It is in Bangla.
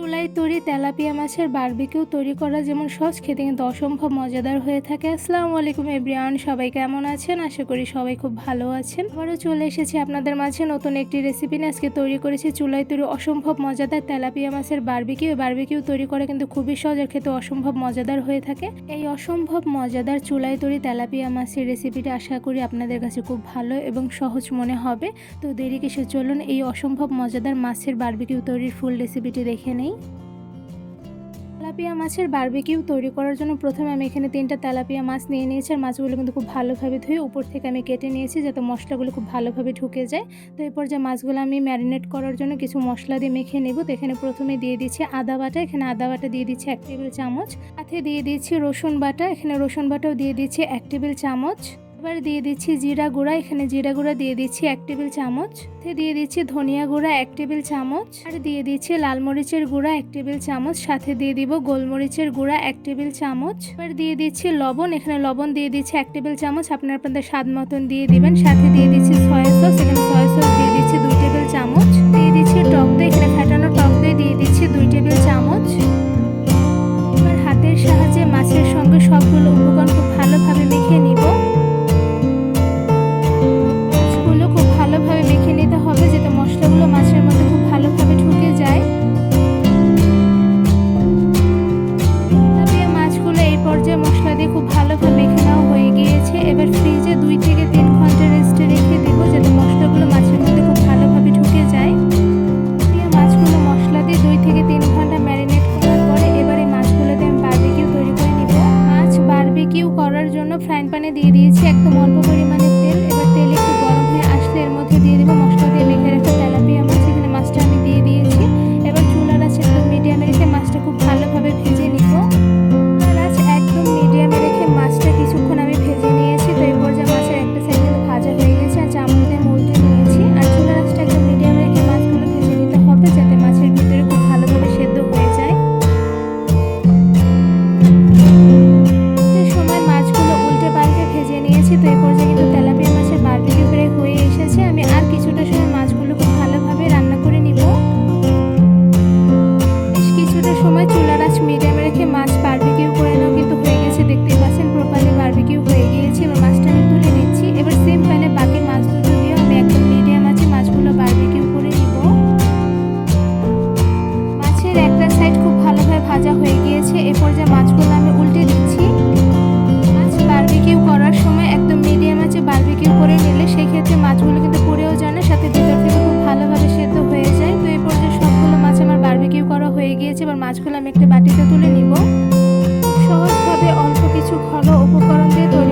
চুলায় তৈরি তেলাপিয়া মাছের বারবিকিউ তৈরি করা যেমন সহজ, খেতে কিন্তু অসম্ভব মজাদার হয়ে থাকে। আসসালামু আলাইকুম এভরিওয়ান, সবাই কেমন আছেন? আশা করি সবাই খুব ভালো আছেন। আবারও চলে এসেছি আপনাদের মাঝে নতুন একটি রেসিপি নিয়ে। আজকে তৈরি করেছি চুলায় তৈরি অসম্ভব মজাদার তেলাপিয়া মাছের বারবিকিউ তৈরি করা কিন্তু খুবই সহজ আর খেতে অসম্ভব মজাদার হয়ে থাকে। এই অসম্ভব মজাদার চুলায় তৈরি তেলাপিয়া মাছের রেসিপিটা আশা করি আপনাদের কাছে খুব ভালো এবং সহজ মনে হবে। তো দেরি কিসে, চলুন এই অসম্ভব মজাদার মাছের বারবিকিউ তৈরির ফুল রেসিপিটি দেখে নেই। তেলাপিয়া মাছের বারবিকিউ তৈরি করার জন্য প্রথমে আমি এখানে 3টা তেলাপিয়া মাছ নিয়ে নিয়েছি। আর মাছগুলো কিন্তু খুব ভালোভাবে ধুয়ে উপর থেকে আমি কেটে নিয়েছি যাতে মশলাগুলো খুব ভালোভাবে ঢুকে যায়। তো এরপর যে মাছগুলো আমি ম্যারিনেট করার জন্য কিছু মশলা দিয়ে মেখে নেব। তো এখানে প্রথমে দিয়ে দিচ্ছি আদা বাটা, এখানে আদা বাটা দিয়ে দিচ্ছি 1 টেবিল চামচ। সাথে দিয়ে দিচ্ছি রসুন বাটা, এখানে রসুন বাটাও দিয়ে দিচ্ছি 1 টেবিল চামচ। এবার দিয়ে দিচ্ছি জিরা গুঁড়া, এখানে জিরা গুঁড়া দিয়ে দিচ্ছি 1 টেবিল চামচ। দিয়ে দিচ্ছি ধনিয়া গুঁড়া 1 টেবিল চামচ। আর দিয়ে দিচ্ছি লাল মরিচের গুঁড়া 1 টেবিল চামচ। সাথে দিয়ে দিব গোলমরিচের গুঁড়া 1 টেবিল চামচ। এবার দিয়ে দিচ্ছি লবণ, এখানে লবণ দিয়ে দিচ্ছি 1 টেবিল চামচ, আপনারা আপনাদের স্বাদ মতন দিয়ে দিবেন। সাথে দিয়ে দিচ্ছি সয়া সস, এখানে সয়া সস দিয়ে দিচ্ছি 2 টেবিল চামচ। দিয়ে দিচ্ছি টক দই, এখানে ফেটানো টক দই দিয়ে দিচ্ছি 2 টেবিল চামচ। এবার হাতের সাহায্যে মাছের সঙ্গে সবগুলো উপকরণ খুব ভালোভাবে মেখে নিব। ভালোভাবে মেখে নিতে হবে যাতে মশলাগুলো মাছের মধ্যে খুব ভালোভাবে ঢুকে যায়। তেলাপিয়া মাছগুলো এই পর্যায়ে মশলা দিয়ে খুব ভালোভাবে মেখে নেওয়া হয়ে গিয়েছে। এবার ফ্রিজে 2 থেকে 3 ঘন্টা রেস্টে রেখে দেব যাতে মশলাগুলো মাছের মধ্যে খুব ভালোভাবে ঢুকে যায়। তেলাপিয়া মাছগুলো মশলা দিয়ে 2 থেকে 3 ঘন্টা ম্যারিনেট করার পরে এবার এই মাছগুলো দিয়ে আমি বারবিকিউ তৈরি করে নিব। মাছ বারবিকিউ করার জন্য ফ্রাইং প্যানে দিয়ে দিয়েছি একদম অল্প পরিমাণে তেল। এবার তেল একটু গরম হয়ে আসলে এর মধ্যে দিয়ে দেবো মশলা দিয়ে মেখে রাখা তেলাপিয়া মাছ, এখানে মাছটা আমি দিয়ে দিয়েছি। এবার চুলার আঁচ একদম মিডিয়ামে রেখে মাছটা খুব ভালোভাবে ভেজে নিব। চুলার আঁচ একদম মিডিয়ামে রেখে মাছটা কিছুক্ষণ আমি ভেজে নিয়েছি। তো এই পর্যায়ে মাছের একটা সাইড কিন্তু ভাজা হয়ে গেছে আর চামচ দিয়ে উল্টে নিয়েছি। আর চুলার আঁচটা একদম মিডিয়ামে রেখে মাছগুলো ভেজে নিতে হবে যাতে মাছের ভিতরে খুব ভালোভাবে সেদ্ধ হয়ে যায়। সময় মাছগুলো উল্টে পাল্টে ভেজে নিয়েছি। তো এই পর্যায়ে কিন্তু তেলাপিয়া মাছের বারবিকিউ প্রায় হয়ে এসেছে। আমি আর কিছুটা সময় মাছগুলো খুব ভালোভাবে রান্না করে নিব। বেশ কিছুটা সময় চুলার আঁচ মিডিয়ামে রেখে মাছ বারবিকিউ করে নাও কিন্তু হয়ে গেছে, দেখতেই পাচ্ছেন প্রপারলি বারবিকিউ হয়ে গিয়েছে। এবার মাছটা আমি তুলে নিচ্ছি। এবার সেম প্যানে বাকি মাছ দুটো দিয়ে আমি একদম মিডিয়াম আঁচে মাছগুলো বারবিকিউ করে নিব। মাছের একটা সাইড খুব ভালোভাবে ভাজা হয়ে গিয়েছে। এ পর্যায়ে মাছগুলো আমি উল্টে দিচ্ছি। মাছ বারবিকিউ করার সময় একদম মিডিয়াম আঁচে বারবিকিউ করে নিলে সেই ক্ষেত্রে মাছগুলো কিন্তু পুড়েও যায় না, সাথে ভিতর থেকে খুব ভালোভাবে সেদ্ধ হয়ে যায়। তো এই পর্যায়ে সবগুলো মাছ আমার বারবিকিউ করা হয়ে গিয়েছে। এবার মাছগুলো আমি একটা বাটিতে তুলে নিব। সহজভাবে অল্প কিছু ঘন উপকরণ দিয়ে তৈরি